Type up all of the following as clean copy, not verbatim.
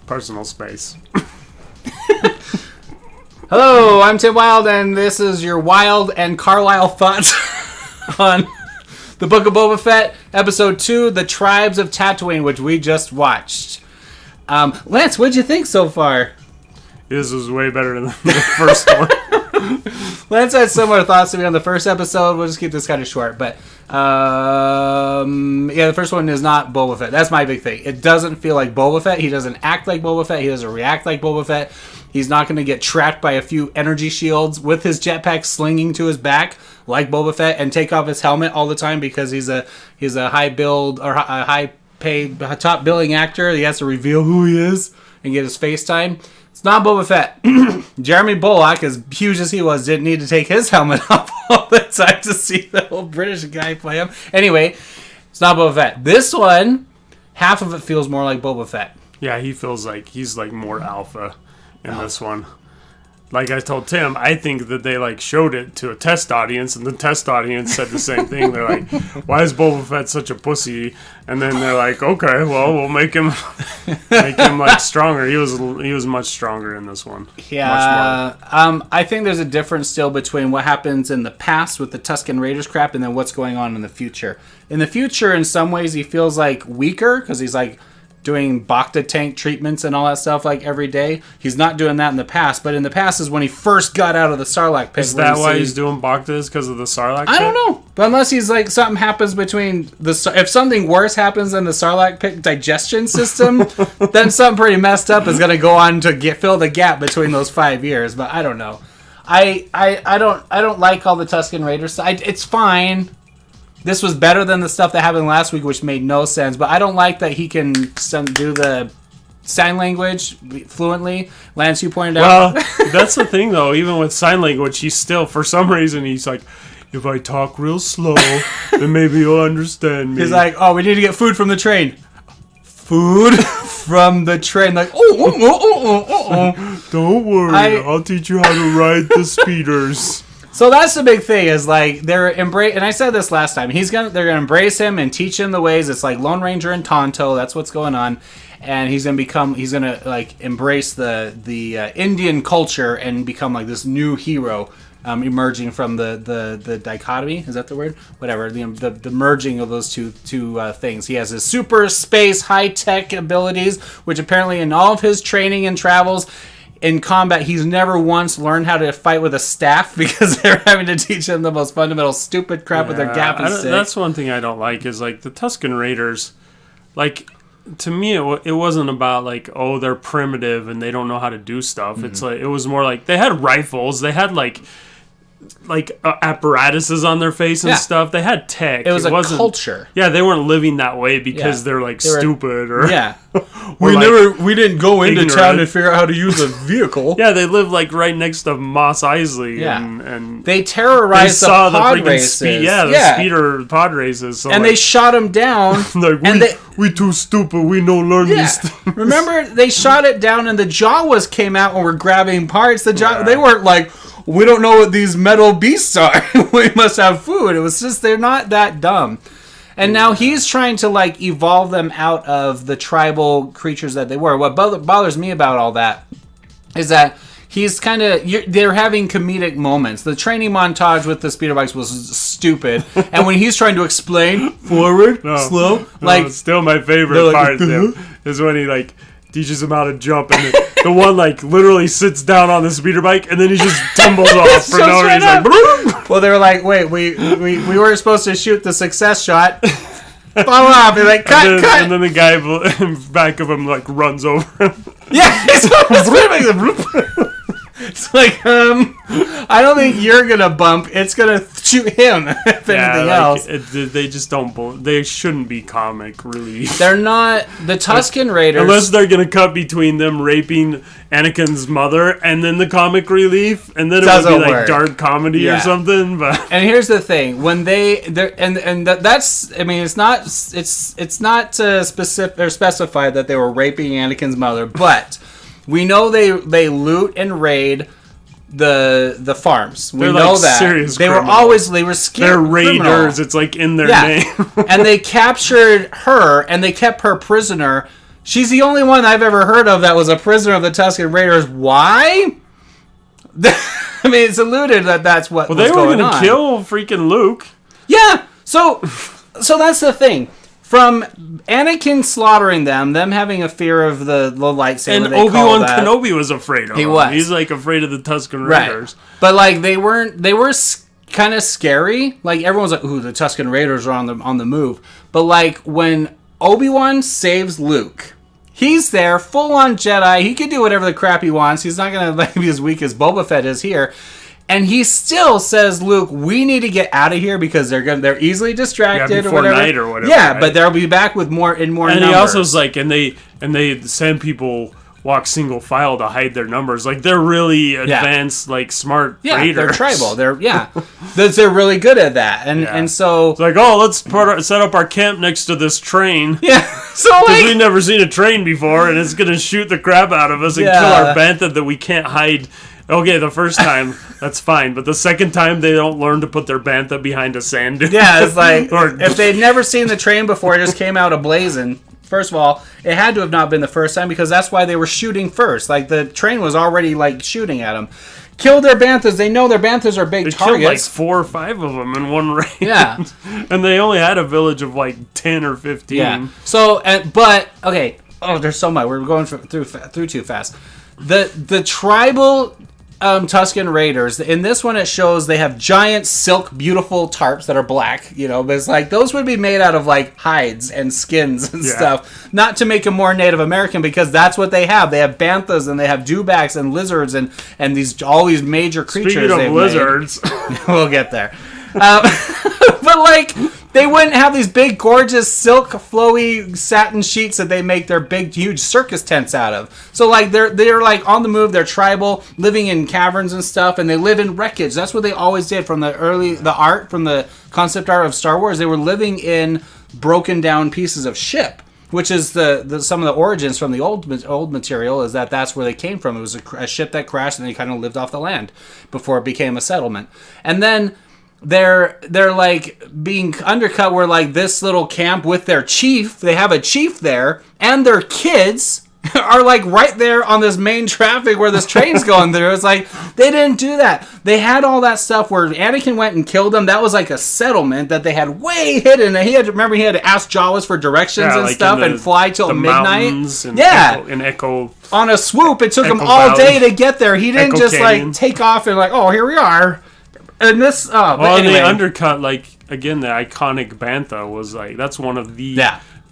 personal space. Hello, I'm Tim Wilde, and this is your Wilde and Carlisle thoughts on the Book of Boba Fett, Episode 2, The Tribes of Tatooine, which we just watched. Lance, what'd you think so far? This was way better than the first one. Lance had similar thoughts to me on the first episode. We'll just keep this kind of short, but the first one is not Boba Fett. That's my big thing. It doesn't feel like Boba Fett. He doesn't act like Boba Fett. He doesn't react like Boba Fett. He's not going to get trapped by a few energy shields with his jetpack slinging to his back like Boba Fett and take off his helmet all the time because he's a high build or a high paid top billing actor. He has to reveal who he is and get his face time. It's not Boba Fett. Jeremy Bullock, as huge as he was, didn't need to take his helmet off all the time to see the old British guy play him. Anyway, it's not Boba Fett. This one, half of it feels more like Boba Fett. Yeah, he feels like he's like more alpha in this one. Like I told Tim, I think that they like showed it to a test audience, and the test audience said the same thing. They're like, "Why is Boba Fett such a pussy?" And then they're like, "Okay, well, we'll make him like stronger." He was much stronger in this one. Yeah, much more. I think there's a difference still between what happens in the past with the Tusken Raiders crap, and then what's going on in the future. In the future, in some ways, he feels like weaker because he's like doing Bacta tank treatments and all that stuff like every day. He's not doing that in the past, but in the past is when he first got out of the Sarlacc pit. Is that why he's doing Bactas? Because of the Sarlacc pit? I don't know. But unless he's like something happens between if something worse happens in the Sarlacc pit digestion system, then something pretty messed up is going to go on to fill the gap between those 5 years. But I don't know. I don't like all the Tusken Raiders. It's fine. This was better than the stuff that happened last week, which made no sense. But I don't like that he can do the sign language fluently. Lance, you pointed out. Well, that's the thing, though. Even with sign language, he's still, for some reason, he's like, if I talk real slow, then maybe you'll understand me. He's like, oh, we need to get food from the train. Food from the train. Like, Don't worry, I'll teach you how to ride the speeders. So that's the big thing is like and I said this last time. They're gonna embrace him and teach him the ways. It's like Lone Ranger and Tonto. That's what's going on, and he's gonna like embrace the Indian culture and become like this new hero, emerging from the dichotomy. Is that the word? Whatever. The merging of those two things. He has his super space high tech abilities, which apparently in all of his training and travels. In combat, he's never once learned how to fight with a staff because they're having to teach him the most fundamental stupid crap with their gap and stick. That's one thing I don't like is like the Tusken Raiders. Like to me, it wasn't about like they're primitive and they don't know how to do stuff. Mm-hmm. It's like it was more like they had rifles. They had like apparatuses on their face and stuff. They had tech. It wasn't culture. Yeah, they weren't living that way because they're like stupid or we didn't go into town to figure out how to use a vehicle. Yeah, they lived like right next to Mos Eisley and they terrorized the pod races. Speeder pod races. So and they shot him down. We too stupid. We don't learn these things. Remember, they shot it down and the Jawas came out and were grabbing parts. They weren't like, we don't know what these metal beasts are. We must have food. It was just, they're not that dumb. And now he's trying to like evolve them out of the tribal creatures that they were. What bothers me about all that is that he's kind of, they're having comedic moments. The training montage with the speeder bikes was stupid. And when he's trying to explain forward, slow, it's still my favorite part is when he like teaches him how to jump, and the one like literally sits down on the speeder bike, and then he just tumbles off for no reason. Like, well, they were like, "Wait, we weren't supposed to shoot the success shot." Follow up, and like cut. And then the guy in back of him like runs over him. Yeah, it's like I don't think you're gonna bump. It's gonna shoot him. If anything else, they just don't. They shouldn't be comic relief. They're not the Tusken Raiders unless they're gonna cut between them raping Anakin's mother and then the comic relief, and then it would be like dark comedy or something. But and here's the thing: when that's I mean, it's not specific or specified that they were raping Anakin's mother, but. We know they loot and raid the farms. We know that serious they criminals. were scared. They're raiders. Criminal. It's like in their name. And they captured her and they kept her prisoner She's the only one I've ever heard of that was a prisoner of the Tusken Raiders. Why? I mean, it's alluded that that's what was going on. Well, they were going to kill freaking Luke. Yeah. So that's the thing. From Anakin slaughtering them having a fear of the lightsaber, and Obi-Wan Kenobi was afraid of him. Was. He's like afraid of the Tusken Raiders. Right. But like they were kind of scary. Like everyone's like, "Ooh, the Tusken Raiders are on the move." But like when Obi-Wan saves Luke, he's there, full on Jedi. He can do whatever the crap he wants. He's not gonna like be as weak as Boba Fett is here. And he still says, "Luke, we need to get out of here because they're easily distracted before or whatever." night or whatever. Yeah, right? but they'll be back with more numbers. And he also is like, and they send people walk single file to hide their numbers. Like they're really advanced, like smart raiders. They're tribal. They're really good at that. And so it's like, oh, let's set up our camp next to this train. Yeah, so like we've never seen a train before, and it's gonna shoot the crap out of us and kill our bantha that we can't hide. Okay, the first time, that's fine. But the second time, they don't learn to put their bantha behind a sand dune. Yeah, it's like, if they'd never seen the train before, it just came out ablazing. First of all, it had to have not been the first time, because that's why they were shooting first. Like, the train was already, like, shooting at them. Killed their banthas. They know their banthas are big targets. Killed, like, 4 or 5 of them in one raid. Yeah. And they only had a village of, like, 10 or 15. Yeah. So, but, okay. Oh, there's so much. We're going through too fast. The tribal... Tusken Raiders. In this one, it shows they have giant silk, beautiful tarps that are black. You know, but it's like those would be made out of like hides and skins and stuff, not to make them more Native American, because that's what they have. They have banthas and they have dewbacks and lizards and all these major creatures. Speaking of lizards, we'll get there. But like, they wouldn't have these big, gorgeous, silk, flowy satin sheets that they make their big, huge circus tents out of. So like, they're like on the move. They're tribal, living in caverns and stuff, and they live in wreckage. That's what they always did from the concept art of Star Wars. They were living in broken down pieces of ship, which is some of the origins from the old material. Is that's where they came from. It was a ship that crashed, and they kind of lived off the land before it became a settlement, and then. They're like being undercut where like this little camp with their chief, they have a chief there, and their kids are like right there on this main traffic where this train's going through. It's like they didn't do that. They had all that stuff where Anakin went and killed them. That was like a settlement that they had way hidden. And he had to ask Jawas for directions and like stuff and fly till midnight. In Echo. On a swoop, it took him Echo all Valley. day to get there. He didn't Echo just Canyon. like take off and like, oh, here we are. And this, but anyway. They undercut, like, again, the iconic bantha was like, that's one of the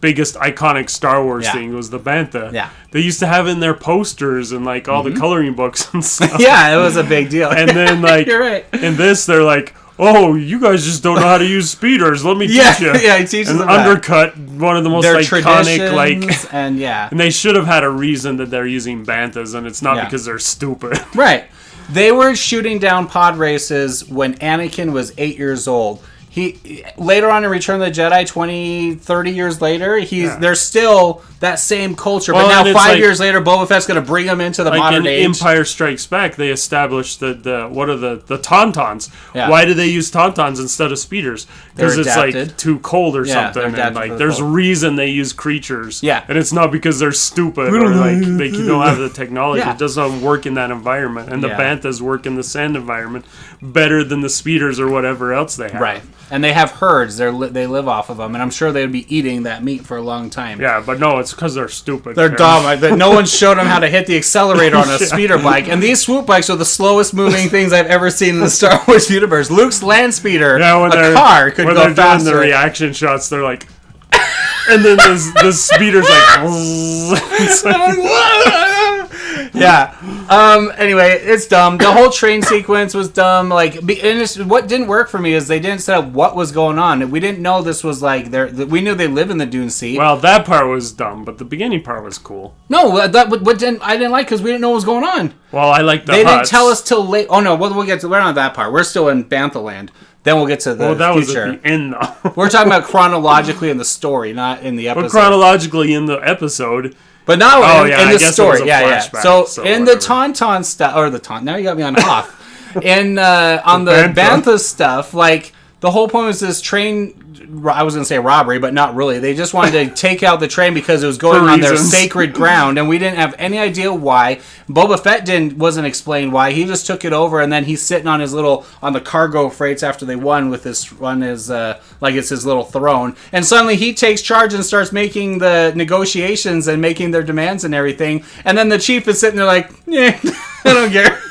biggest iconic Star Wars thing was the bantha. Yeah. They used to have in their posters and like all the coloring books and stuff. Yeah, it was a big deal. And then like you're right. In this, they're like, oh, you guys just don't know how to use speeders. Let me teach you. Yeah, he teaches and them undercut one of the most their iconic, like, and and they should have had a reason that they're using banthas, and it's not because they're stupid. Right. They were shooting down pod races when Anakin was 8 years old. He later on in Return of the Jedi, 20, 30 years later, there's still that same culture. But now 5 years later, Boba Fett's going to bring him into the modern age. Empire Strikes Back, they established the tauntauns. Yeah. Why do they use tauntauns instead of speeders? Because it's adapted. like too cold or something. And like there's a reason they use creatures. Yeah. And it's not because they're stupid or like they don't have the technology. It doesn't work in that environment. And the banthas work in the sand environment better than the speeders or whatever else they have. Right. And they have herds. They live off of them. And I'm sure they'd be eating that meat for a long time. Yeah, but no, it's because they're stupid. They're dumb. No one showed them how to hit the accelerator on a speeder bike. And these swoop bikes are the slowest moving things I've ever seen in the Star Wars universe. Luke's land speeder, a car, could go faster. When they're doing the reaction shots, they're like... and then the speeder's like... Anyway, it's dumb. The whole train sequence was dumb. Like, and what didn't work for me is they didn't set up what was going on. We didn't know this was like we knew they live in the Dune Sea. Well, that part was dumb, but the beginning part was cool. No, I didn't like because we didn't know what was going on. Well, I like they didn't tell us till late. Oh no, we'll get to. We're not that part. We're still in Bantha Land. Then we'll get to the that future. Was at the end, though. We're talking about chronologically in the story, not in the episode. But chronologically in the episode. But now in the story, So in whatever. the Tauntaun stuff, or the Taunt, now you got me on off. On the Bantha stuff, like the whole point was this train I was going to say robbery, but not really. They just wanted to take out the train because it was going on their sacred ground, and we didn't have any idea why. Boba Fett wasn't explained why. He just took it over, and then he's sitting on the cargo freights after they won with this on his like it's his little throne, and suddenly he takes charge and starts making the negotiations and making their demands and everything, and then the chief is sitting there like, yeah, I don't care.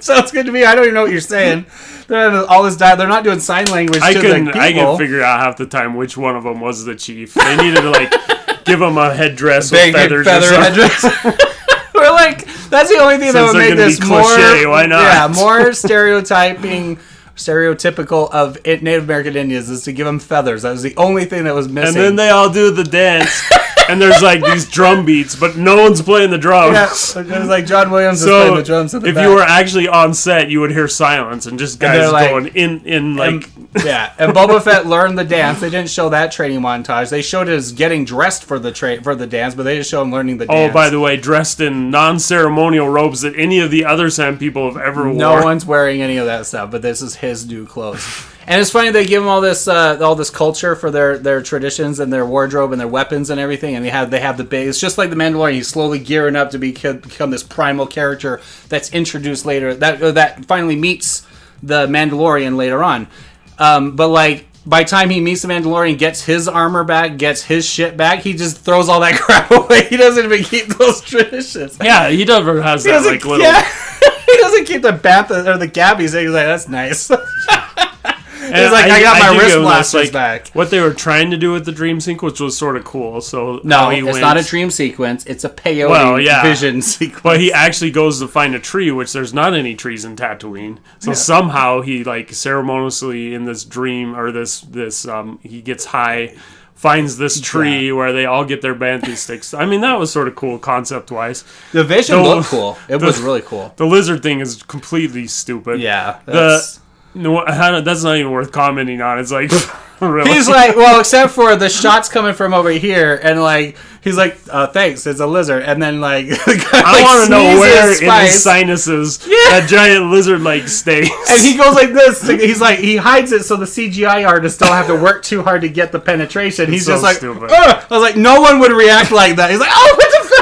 Sounds good to me. I don't even know what you're saying. They're not doing sign language to the people. I can figure out half the time which one of them was the chief. They needed to give him a headdress with feathers. Headdress. We're like, that's the only thing that would make this cliche, why not? Yeah, more stereotypical of Native American Indians is to give them feathers. That was the only thing that was missing. And then they all do the dance. And there's these drum beats, but no one's playing the drums. Yeah, there's John Williams is playing the drums. If you were actually on set, you would hear silence and just guys going in like. Yeah, and Boba Fett learned the dance. They didn't show that training montage. They showed us getting dressed for the dance, but they didn't show him learning the dance. Oh, by the way, dressed in non-ceremonial robes that any of the other Sand people have ever worn. No one's wearing any of that stuff, but this is his new clothes. And it's funny they give them all this culture for their traditions and their wardrobe and their weapons and everything. And they have the base. It's just like the Mandalorian. He's slowly gearing up to become this primal character that's introduced later. That finally meets the Mandalorian later on. But by the time he meets the Mandalorian, gets his armor back, gets his shit back, he just throws all that crap away. He doesn't even keep those traditions. Yeah, he never has that little. Yeah. He doesn't keep the bantha or the gabbies. He's like, that's nice. He's like, I got my wrist blasters back. What they were trying to do with the dream sequence was sort of cool. So no, it's not a dream sequence. It's a peyote vision sequence. But he actually goes to find a tree, which there's not any trees in Tatooine. So somehow he ceremoniously in this dream or this he gets high, finds this tree where they all get their bantha sticks. I mean, that was sort of cool concept wise. The vision looked cool. It was really cool. The lizard thing is completely stupid. Yeah. No, that's not even worth commenting on. It's like, really? He's like, well, except for the shots coming from over here, and he's like, thanks, it's a lizard, and then the guy, I want to know where in his sinuses that giant lizard stays. And he goes like this. He's like, he hides it so the CGI artists don't have to work too hard to get the penetration. He's just like, stupid. I was like, no one would react like that. He's like, oh, what the fuck?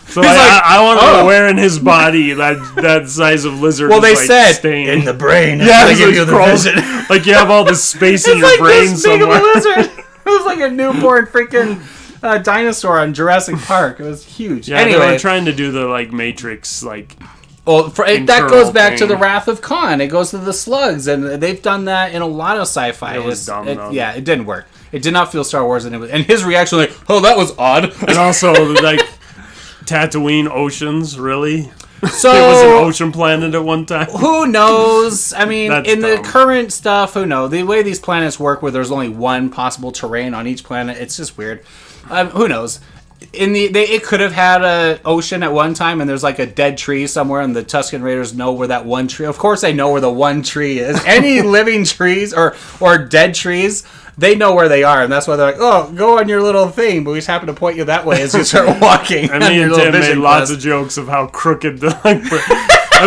So I want to know where in his body that size of lizard. Well, they said staying. In the brain. Yeah, they give you the vision. You have all this space in your brain this somewhere. Big of a lizard. It was like a newborn freaking dinosaur on Jurassic Park. It was huge. Yeah, anyway, they were trying to do the Matrix Well, that goes back to the Wrath of Khan. It goes to the slugs, and they've done that in a lot of sci-fi. It was dumb, though. Yeah, it didn't work. It did not feel Star Wars, and his reaction oh, that was odd. And also Tatooine oceans, really? So it was an ocean planet at one time. Who knows? I mean, That's in dumb. the current stuff, who knows? The way these planets work, where there's only one possible terrain on each planet, it's just weird. Who knows? It could have had an ocean at one time, and there's a dead tree somewhere, and the Tusken Raiders know where that one tree. Of course, they know where the one tree is. Any living trees or dead trees, they know where they are, and that's why they're like, "Oh, go on your little thing," but we just happen to point you that way as you start walking. And me and Tim made lots of jokes of how crooked the. I'm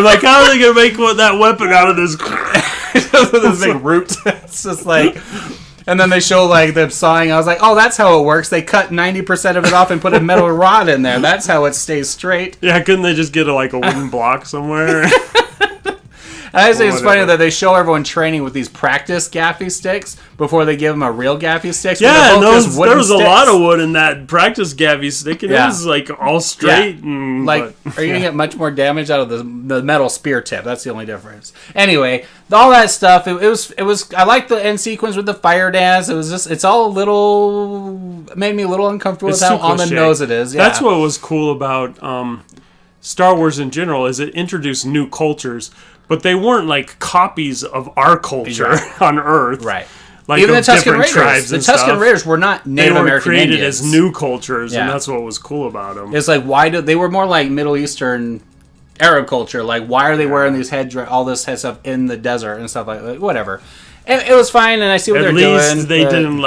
like, how are they gonna make that weapon out of this? This big root. It's just And then they show them sawing. I was like, oh, that's how it works. They cut 90% of it off and put a metal rod in there. That's how it stays straight. Yeah, couldn't they just get a wooden block somewhere? I think it's funny that they show everyone training with these practice gaffy sticks before they give them a real gaffy stick. Yeah, and there was a lot of wood in that practice gaffy stick. It was all straight. Yeah. Are you going to get much more damage out of the metal spear tip? That's the only difference. Anyway, all that stuff, it was. I like the end sequence with the fire dance. It was just, it's all made me a little uncomfortable with how on the nose it is. Yeah. That's what was cool about Star Wars in general, is it introduced new cultures. But they weren't copies of our culture on Earth. Right. Even the Tusken Raiders. The Tusken Raiders were not Native American Indians. They were created as new cultures, and that's what was cool about them. It's they were more like Middle Eastern Arab culture. Why are they wearing these all this head stuff in the desert and stuff like that? Whatever. It was fine, and I see what they're doing. At least they didn't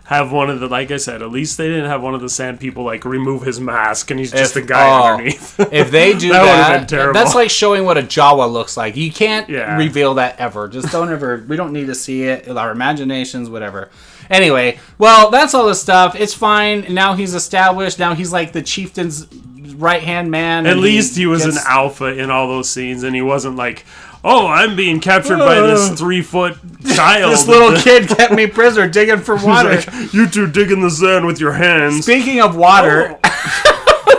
have one of the, like I said, at least they didn't have one of the sand people like remove his mask and he's just a guy underneath. If they do that would have been terrible. That's like showing what a Jawa looks like. You can't Yeah. reveal that ever. Just don't ever. We don't need to see it. Our imaginations, whatever. Anyway, well, that's all the stuff. It's fine. Now he's established. Now he's like the chieftain's right-hand man. At least he was an alpha in all those scenes, and he wasn't like, oh, I'm being captured by this 3-foot child. This little kid kept me prisoner digging for water. Like, you two dig in the sand with your hands. Speaking of water,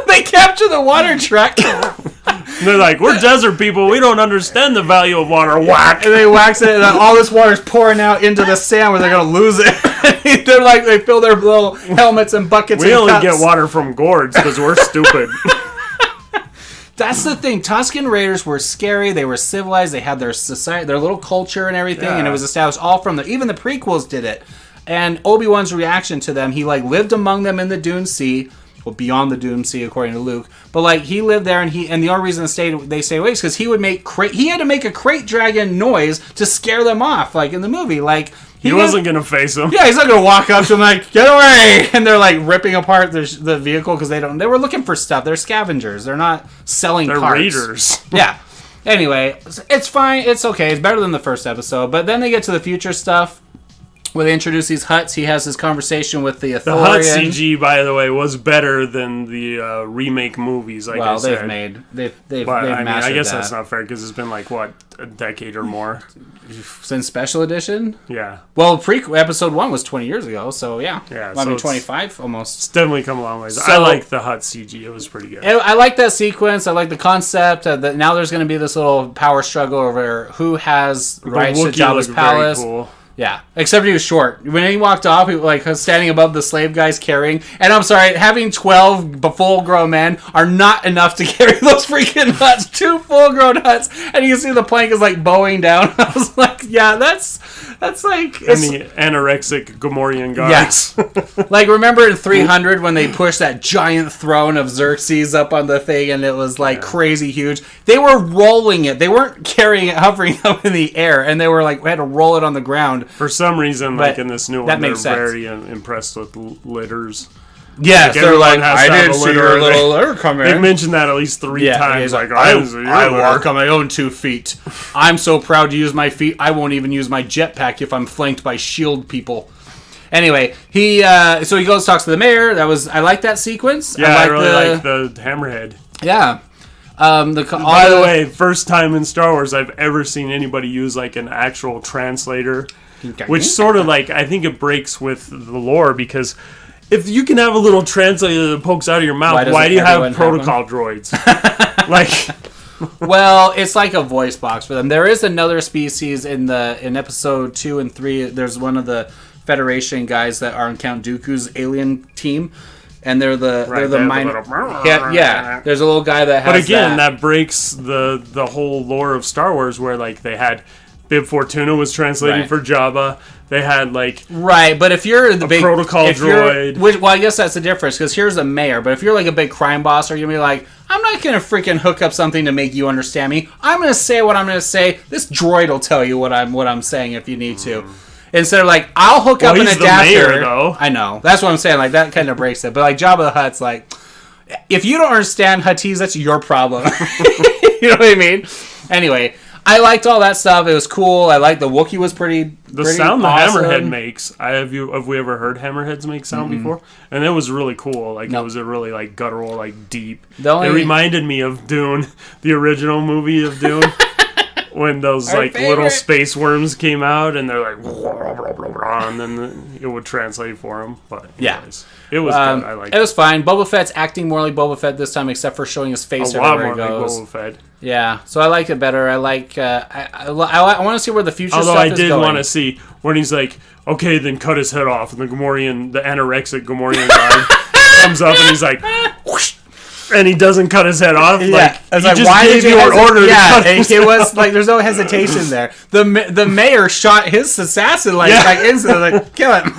they capture the water truck. And they're like, we're desert people. We don't understand the value of water. Whack. And they wax it, and then all this water is pouring out into the sand where they're going to lose it. They're like, they fill their little helmets and buckets and We only cups. get water from gourds because we're stupid. That's the thing. Tusken Raiders were scary. They were civilized. They had their society, their little culture and everything, and it was established all from even the prequels did it. And Obi-Wan's reaction to them, he like lived among them in the Dune Sea, well, beyond the Dune Sea, according to Luke. But like he lived there, and the only reason they stayed away is because he had to make a crate dragon noise to scare them off, like in the movie, like. He wasn't going to face them. Yeah, he's not going to walk up to them like, get away! And they're like ripping apart the vehicle because they were looking for stuff. They're scavengers. They're not selling They're parts. raiders. Yeah. Anyway, it's fine. It's okay. It's better than the first episode. But then they get to the future stuff where they introduce these huts. He has his conversation with the The Authorian. hut CG, by the way, was better than the remake movies, like I said. They've I mastered guess that. that's not fair because it's been like, what, a decade or more? Since Special Edition? Yeah. Well, episode 1 was 20 years ago, so yeah. Yeah, Well, I mean, so 25 almost. It's definitely come a long ways. So- I like the hut CG. It was pretty good. I like that sequence. I like the concept. That now there's going to be this little power struggle over who has rights to Wookiee Jabba's looked very palace. cool. Yeah, except he was short. When he walked off, he was standing above the slave guys carrying. And I'm sorry, having 12 full-grown men are not enough to carry those freaking huts. 2 full-grown huts, and you can see the plank is like bowing down. I was like, yeah, that's like And the anorexic Gamorrean guys. yeah. Like, remember in 300 when they pushed that giant throne of Xerxes up on the thing and it was like crazy huge? They were rolling it. They weren't carrying it, hovering up in the air, and they were like, we had to roll it on the ground. For some reason, But like in this new one, that they're makes sense. very impressed with litters. Yeah, Like, they're like, everyone has I to have didn't a see litter. your little litter come They've in. mentioned that at least 3 times. he's Like, I I walk on my own 2 feet. I'm so proud to use my feet, I won't even use my jetpack if I'm flanked by shield people. Anyway, so he goes talks to the mayor. I like that sequence. Yeah, I really like the hammerhead. Yeah. By the way, first time in Star Wars I've ever seen anybody use like an actual translator, which sort of like, I think it breaks with the lore because if you can have a little translator that pokes out of your mouth, why do you have protocol droids? Like, well, it's like a voice box for them. There is another species in episode 2 and 3. There's one of the Federation guys that are on Count Dooku's alien team. And they're the minor. Yeah, there's a little guy that has. But again, that breaks the whole lore of Star Wars, where like they had Bib Fortuna was translating for Jabba. They had like right, but if you're the big protocol droid, well, I guess that's the difference because here's the mayor. But if you're like a big crime boss, are you gonna be like, I'm not gonna freaking hook up something to make you understand me. I'm gonna say what I'm gonna say. This droid will tell you what I'm saying if you need to. Instead of like, I'll hook up an adapter. Mayor, though. I know. That's what I'm saying. Like, that kind of breaks it. But like Jabba the Hutt's like, if you don't understand Huttese, that's your problem. You know what I mean? Anyway, I liked all that stuff. It was cool. I liked the Wookiee was pretty sound awesome. the hammerhead makes. Have we ever heard hammerheads make sound before? And it was really cool. Like it was a really like guttural, like deep. It reminded me of Dune, the original movie of Dune. When those Our like favorite. little space worms came out and they're like, and then it would translate for them. But anyways, it was good. I liked it. It was fine. Boba Fett's acting more like Boba Fett this time, except for showing his face a lot everywhere more he like goes. Boba Fett. Yeah, so I liked it better. I like. I want to see where the future Although stuff I is did going. want to see when he's like, okay, then cut his head off, and the anorexic Gamorrean guy comes up and he's like, whoosh, and he doesn't cut his head off. Yeah, like, he just gave you an order to cut his it was like there's no hesitation there. The mayor shot his assassin like instantly, like kill him.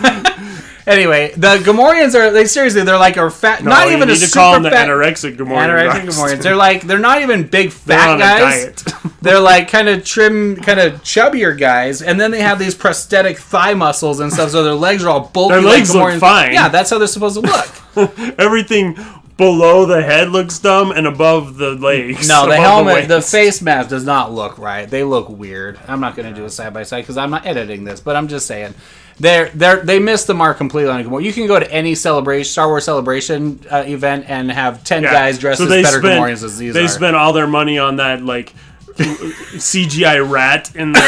Anyway, the Gamorreans they're like a fat, No, not you even need a to super call them the fat anorexic Gamorreans. anorexic Gamorreans. They're not even big They're fat on a guys. diet. They're like kind of trim, kind of chubbier guys, and then they have these prosthetic thigh muscles and stuff, so their legs are all bulky. Their legs like look fine. Yeah, that's how they're supposed to look. Everything below the head looks dumb, and above the legs. No, the above helmet, the waist. face mask does not look right. They look weird. I'm not going to do a side by side because I'm not editing this, but I'm just saying they missed the mark completely on Gamorrean. You can go to any Star Wars celebration event and have 10 guys dressed as better Gamorreans as these are. They spent all their money on that like CGI rat in the.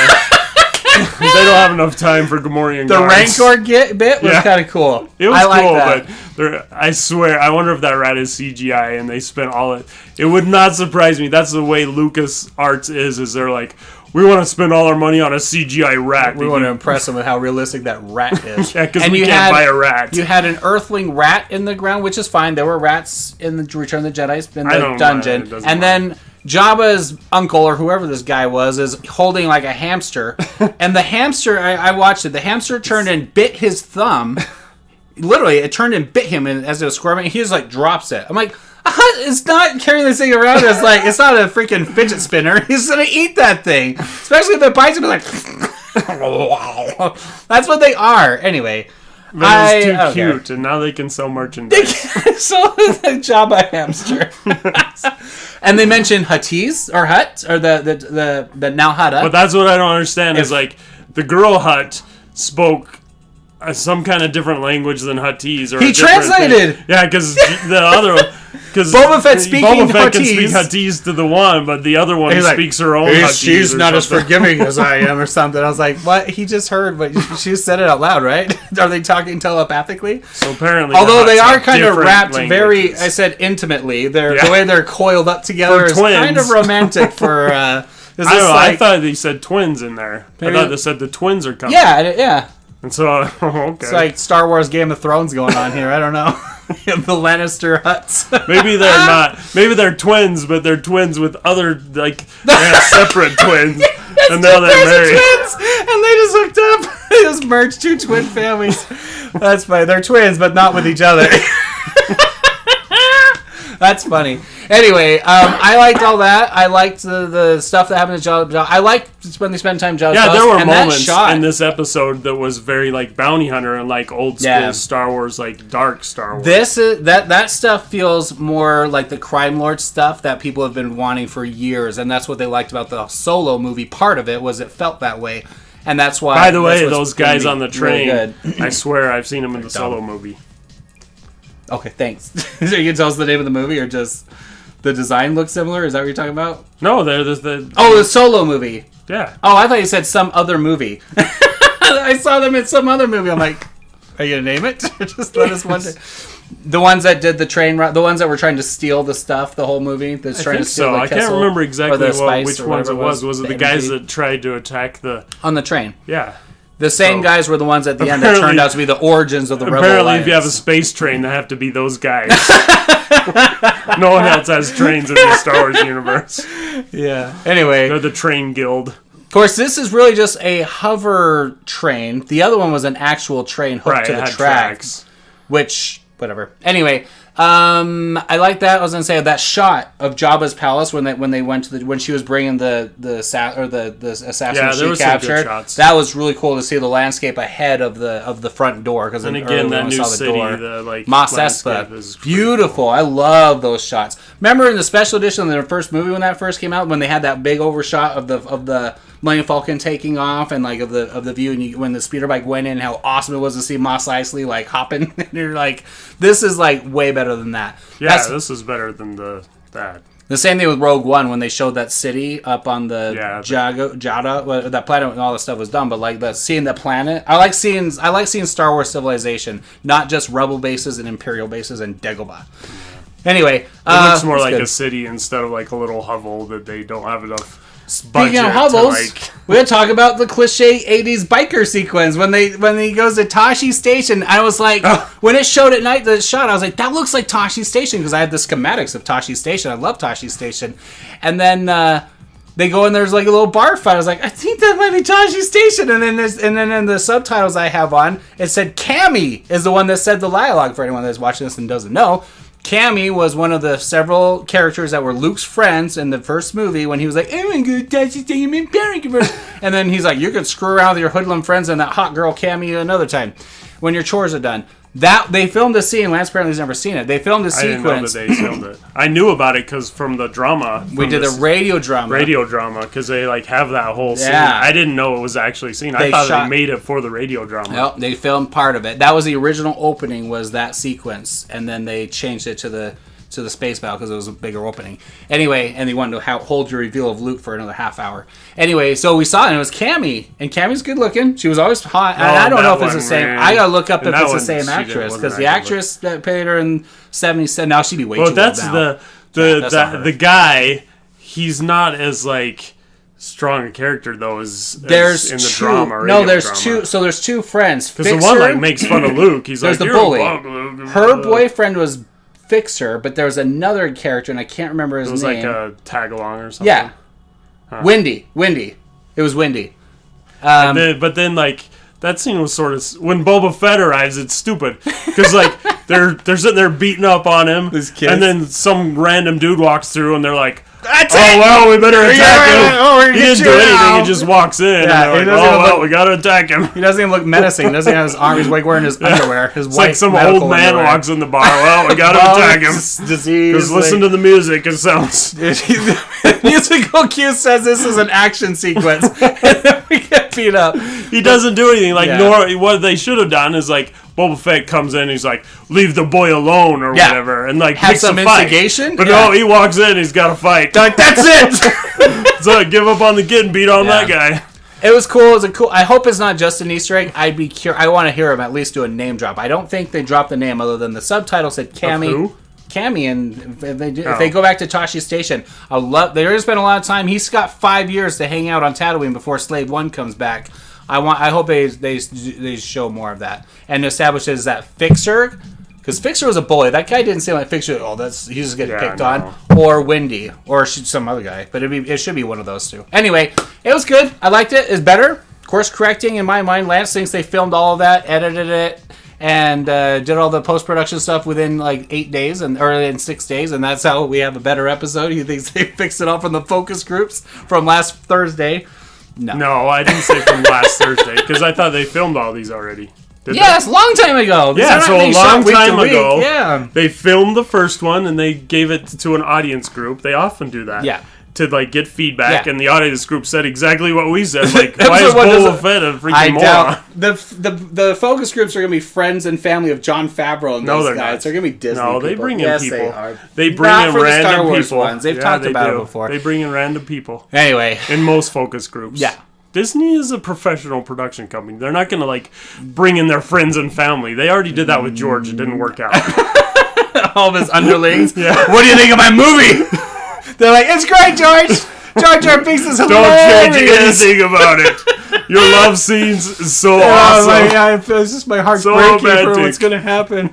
They don't have enough time for Gamorrean The guards. Rancor bit was kind of cool. It was I like cool, that. but I swear, I wonder if that rat is CGI and they spent all it. It would not surprise me. That's the way Lucas Arts is they're like, we want to spend all our money on a CGI rat. We want to impress them with how realistic that rat is. Yeah, because we can't buy a rat. You had an Earthling rat in the ground, which is fine. There were rats in the Return of the Jedi in the dungeon, and then Jabba's uncle or whoever this guy was is holding like a hamster, and the hamster, I watched it. The hamster turned and bit his thumb. Literally, it turned and bit him, and as it was squirming, he just like drops it. I'm like, it's not carrying this thing around. It's not a freaking fidget spinner. He's gonna eat that thing, especially if it bites him. Like, that's what they are. Anyway. But it's too cute, and now they can sell merchandise. So the Jabba hamster. And they mentioned Huttese or Hut or the Nalhada. But that's what I don't understand is like the girl Hut spoke some kind of different language than Huttese. Or he translated. Thing. Yeah, because the other because Boba Fett speaking Boba Fett can speak Huttese to the one, but the other one speaks her own Huttese. She's not as forgiving as I am, or something. I was like, what? He just heard, but she said it out loud, right? Are they talking telepathically? So apparently, although they are kind of wrapped languages. very, I said intimately. The way they're coiled up together is kind of romantic for. I don't know. I thought they said twins in there. Maybe, I thought they said the twins are coming. Yeah. And so, okay. It's like Star Wars Game of Thrones going on here. I don't know. The Lannister huts. Maybe they're not. Maybe they're twins, but they're twins with other, like, they're separate twins. And now they're married. Twins, and they just hooked up. They just merged two twin families. That's funny. They're twins, but not with each other. That's funny. Anyway, I liked all that. I liked the stuff that happened to Jabba. I liked when they spent time Jabba's Yeah, there were and moments in this episode that was very like bounty hunter and like old school Star Wars, like dark Star Wars. This is that stuff feels more like the crime lord stuff that people have been wanting for years, and that's what they liked about the Solo movie. Part of it was it felt that way, and that's why. By the way, those guys on the train, really I swear I've seen them in the Solo movie. Okay, thanks. So you can tell us the name of the movie, or just the design looks similar? Is that what you're talking about? No, they're the Solo movie. Yeah. Oh, I thought you said some other movie. I saw them in some other movie. I'm like, are you gonna name it? Just let us wonder. The ones that did the train ride, the ones that were trying to steal the stuff, the whole movie. That's trying to steal the I can't remember exactly which ones it was. Was it the guys that tried to attack on the train? Yeah. The same guys were the ones at the end that turned out to be the origins of the Rebel Alliance. Apparently, if you have a space train, they have to be those guys. No one else has trains in the Star Wars universe. Yeah. Anyway. They're the train guild. Of course, this is really just a hover train. The other one was an actual train hooked to the tracks. Which, whatever. Anyway, I like that. I was gonna say that shot of Jabba's palace when they went to when she was bringing the assassin she captured. That was really cool to see the landscape ahead of the front door. Because and again, that new city, the Mos Espa, is beautiful. Cool. I love those shots. Remember in the special edition of the first movie when that first came out, when they had that big overshot of the Millennium Falcon taking off and like of the view, and when the speeder bike went in, how awesome it was to see Mos Eisley like hopping. And you're like, this is like way better than that. Yeah, this is better than that. The same thing with Rogue One when they showed that city up on the Jada, that planet and all that stuff was done. But like seeing the planet, I like seeing Star Wars civilization, not just rebel bases and Imperial bases and Dagobah. Anyway, it looks more like a city instead of like a little hovel that they don't have enough. Speaking of hovels, we're gonna talk about the cliche '80s biker sequence when he goes to Tashi Station. I was like, when it showed at night the shot, I was like, that looks like Tashi Station because I had the schematics of Tashi Station. I love Tashi Station, and then they go and there's like a little bar fight. I was like, I think that might be Tashi Station. And then in the subtitles I have on, it said Cammy is the one that said the dialogue. For anyone that's watching this and doesn't know, Cammy was one of the several characters that were Luke's friends in the first movie when he was like, I'm going to Tashi Station, and then he's like, you could screw around with your hoodlum friends and that hot girl Cammy another time when your chores are done. That they filmed a scene. Lance apparently has never seen it. They filmed a sequence. I didn't know that they filmed it. I knew about it because from the drama. We did the radio drama because they like have that whole scene. Yeah. I didn't know it was actually seen. I thought they made it for the radio drama. Nope, they filmed part of it. That was the original opening. Was that sequence, and then they changed it to the space battle because it was a bigger opening. Anyway, and they wanted to hold your reveal of Luke for another half hour. Anyway, so we saw it, and it was Cammy. And Cammy's good looking. She was always hot. And I don't know if it's the same. I gotta look up if it's the same actress because the actress that played her in '70s said now she'd be way too old now. Well, that's the guy. He's not as like strong a character though as in the drama. No, there's two. So there's two friends. Because the one like makes fun of Luke. He's like, the bully. Her boyfriend was Fixer, but there was another character, and I can't remember his name. It was like a tag-along or something. Yeah. Huh. Windy. It was Windy. But then, like, that scene was sort of... When Boba Fett arrives, it's stupid. Because, like, they're sitting there beating up on him. And then some random dude walks through, and they're like, well, we better attack him. He didn't do anything. He just walks in. Yeah, and they're like, we gotta attack him. He doesn't even look menacing. He doesn't have his arm. He's like wearing his underwear. His it's like some old man walks in the bar. Well, we gotta attack him. Disease. Because listen to the music. It sounds... The musical cue says this is an action sequence. And then we get beat up. He doesn't do anything. Like, what they should have done is, like, Boba Fett comes in and he's like, leave the boy alone or whatever. And, like, have some instigation. But no, he walks in, he's got to fight. Like, that's it! So give up on the kid and beat on that guy. It was cool. It was cool. I hope it's not just an Easter egg. I'd be curious. I want to hear him at least do a name drop. I don't think they dropped the name other than the subtitle said Cammy. Who? Cammy, and if they go back to Tashi Station, they're gonna spend a lot of time. He's got 5 years to hang out on Tatooine before Slave One comes back. I hope they show more of that and establishes that Fixer, because Fixer was a bully. That guy didn't seem like Fixer. Oh, he's just getting picked on, or Windy, or some other guy. But it should be one of those two. Anyway, it was good. I liked it. It's better. Course correcting in my mind. Lance thinks they filmed all of that, edited it, and did all the post-production stuff within like 8 days or in 6 days, and that's how we have a better episode. He thinks they fixed it all from the focus groups from last Thursday. No, I didn't say from last Thursday, because I thought they filmed all these already. Yes, a long time ago. Yeah, so a long time ago, they filmed the first one, and they gave it to an audience group. They often do that. Yeah. To like get feedback, and the audience group said exactly what we said. Like, why is Boba Fett a freaking moron? The focus groups are gonna be friends and family of John Favreau and those guys. They're gonna be Disney. No, they people. bring in yes, people. They are. They bring Not in for random the Star Wars people. Ones. They've talked about it before. They bring in random people. Anyway, in most focus groups, Disney is a professional production company. They're not gonna like bring in their friends and family. They already did that with George. It didn't work out. All of his underlings. What do you think of my movie? They're like, it's great, George. Jar Jar Binks is hilarious. Don't change anything about it. Your love scenes is so awesome. It's just my heart's breaking for what's going to happen.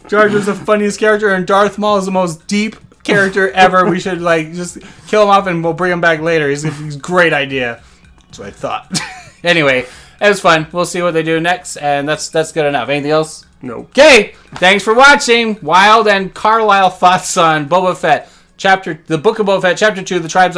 Jar Jar's the funniest character, and Darth Maul is the most deep character ever. We should like just kill him off, and we'll bring him back later. He's a great idea. That's what I thought. Anyway, it was fun. We'll see what they do next, and that's good enough. Anything else? No. Okay. Thanks for watching. Wilde and Carlisle thoughts on Boba Fett. The Book of Boba Fett, Chapter 2, The Tribes of